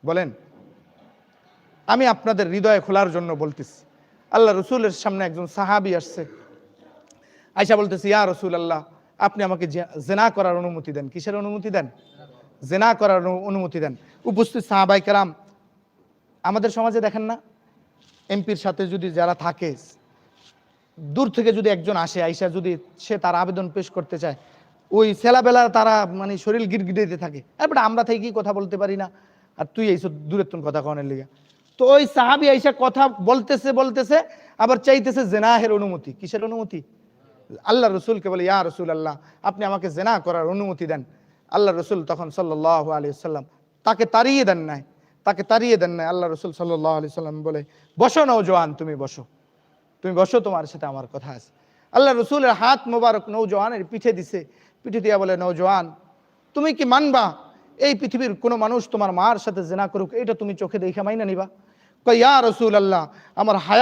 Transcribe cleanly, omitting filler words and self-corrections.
বলেন? আমি আপনাদের হৃদয়ে খোলার জন্য বলতেছি। আল্লাহ রসুলের সামনে একজন সাহাবী আসছে, আয়েশা বলতেছি, ইয়া রাসূলুল্লাহ, আপনি আমাকে জিনা করার অনুমতি দেন। কিসের অনুমতি দেন? জিনা করার অনুমতি দেন। উপস্থিত সাহাবায়ে কেরাম, আমাদের সমাজে দেখেন না, এমপির সাথে যদি যারা থাকে, দূর থেকে যদি একজন আসে, আয়েশা যদি সে তার আবেদন পেশ করতে চায়, ওই ছেলাবেলা তারা মানে শরীর গিরগিটাইতে থাকে, এরপরে আমরা থেকে কথা বলতে পারি না, আর তুই এইসব দূরের তুন কথা কনের লিগা। তো ওই সাহাবী আয়েশা কথা বলতেছে বলতেছে আবার চাইতেছে জেনাহের অনুমতি। কিসের অনুমতি? আল্লাহ রসুলকে বলে, ইয়া রাসূলুল্লাহ, আপনি আমাকে জেনা করার অনুমতি দেন। আল্লাহ রসুল তখন সাল্লাল্লাহু আলাইহি ওয়াসাল্লাম তাকে তাড়িয়ে দেন নাই, আল্লাহ রসুল সাল্লাল্লাহু আলাইহি ওয়াসাল্লাম বলে, বসো নওজোয়ান, তুমি বসো, তোমার সাথে আমার কথা আছে। আল্লাহ রসুলের হাত মোবারক নওজোয়ানের পিঠে দিছে, পিঠে দিয়া বলে, নওজোয়ান, তুমি কি মানবা এই পৃথিবীর কোনো মানুষ তোমার মার সাথে জিনা করুক, এটা তুমি চোখে দেখে মাইনা নিবা? কয়, ইয়া রাসূলুল্লাহ, আমার হায়াত